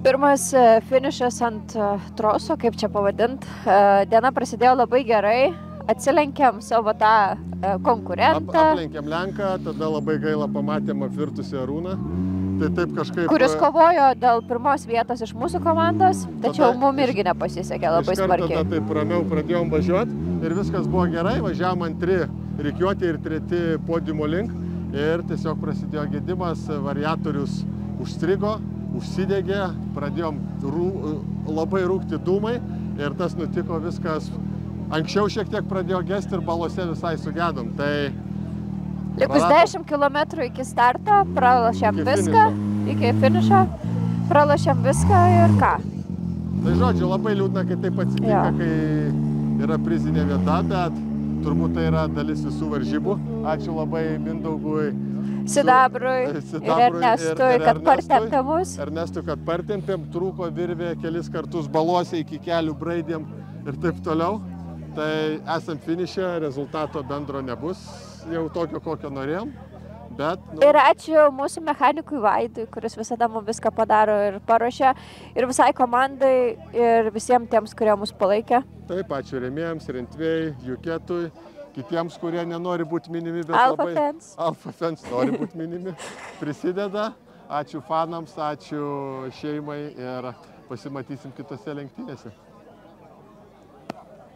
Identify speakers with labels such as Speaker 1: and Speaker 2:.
Speaker 1: Pirmas finišas ant troso, kaip čia pavadint. Diena prasidėjo labai gerai, atsilenkėm savo tą konkurentą.
Speaker 2: Aplenkėm Lenką, tada labai gaila pamatėm apvirtusį Arūną. Tai taip kažkaip...
Speaker 1: Kuris kovojo dėl pirmos vietos iš mūsų komandos, tačiau mum irgi nepasisekė labai smarkiai.
Speaker 2: Tada taip ramiau pradėjom važiuoti ir viskas buvo gerai, važiavom antri rikiuotė ir treti podiumo link ir tiesiog prasidėjo gedimas, variatorius užstrigo, užsidegė, pradėjom labai rūkti dūmai ir tas nutiko viskas. Anksčiau šiek tiek pradėjo gesti ir balose visai sugedom. Tai
Speaker 1: likus 10 km iki starto, pralošėm viską, iki finišo, pralošėm viską ir ką.
Speaker 2: Tai žodžiu, labai liūdna, kai taip atsitinka, kai yra prizinė vieta, bet turbūt tai yra dalis visų varžybų. Ačiū labai Mindaugui.
Speaker 1: Sidabrui ir Ernestui, kad partempė mus.
Speaker 2: Ernestui, kad partempėm, trūko virvė, kelis kartus balose iki kelių braidėm ir taip toliau. Tai esam finiše, rezultato bendro nebus, jau tokio, kokio norėjom. Bet,
Speaker 1: Ir ačiū mūsų mechanikui Vaidui, kuris visada mums viską padaro ir paruošia. Ir visai komandai ir visiems tiems, kurie mus palaikė.
Speaker 2: Taip, ačiū rėmėjams, Rentvėjai, Juketui. Kitiems, kurie nenori būti minimi, bet
Speaker 1: Alfa Fans.
Speaker 2: Alfa Fans nori būti minimi, prisideda. Ačiū fanams, ačiū šeimai ir pasimatysim kitose lenktynėse.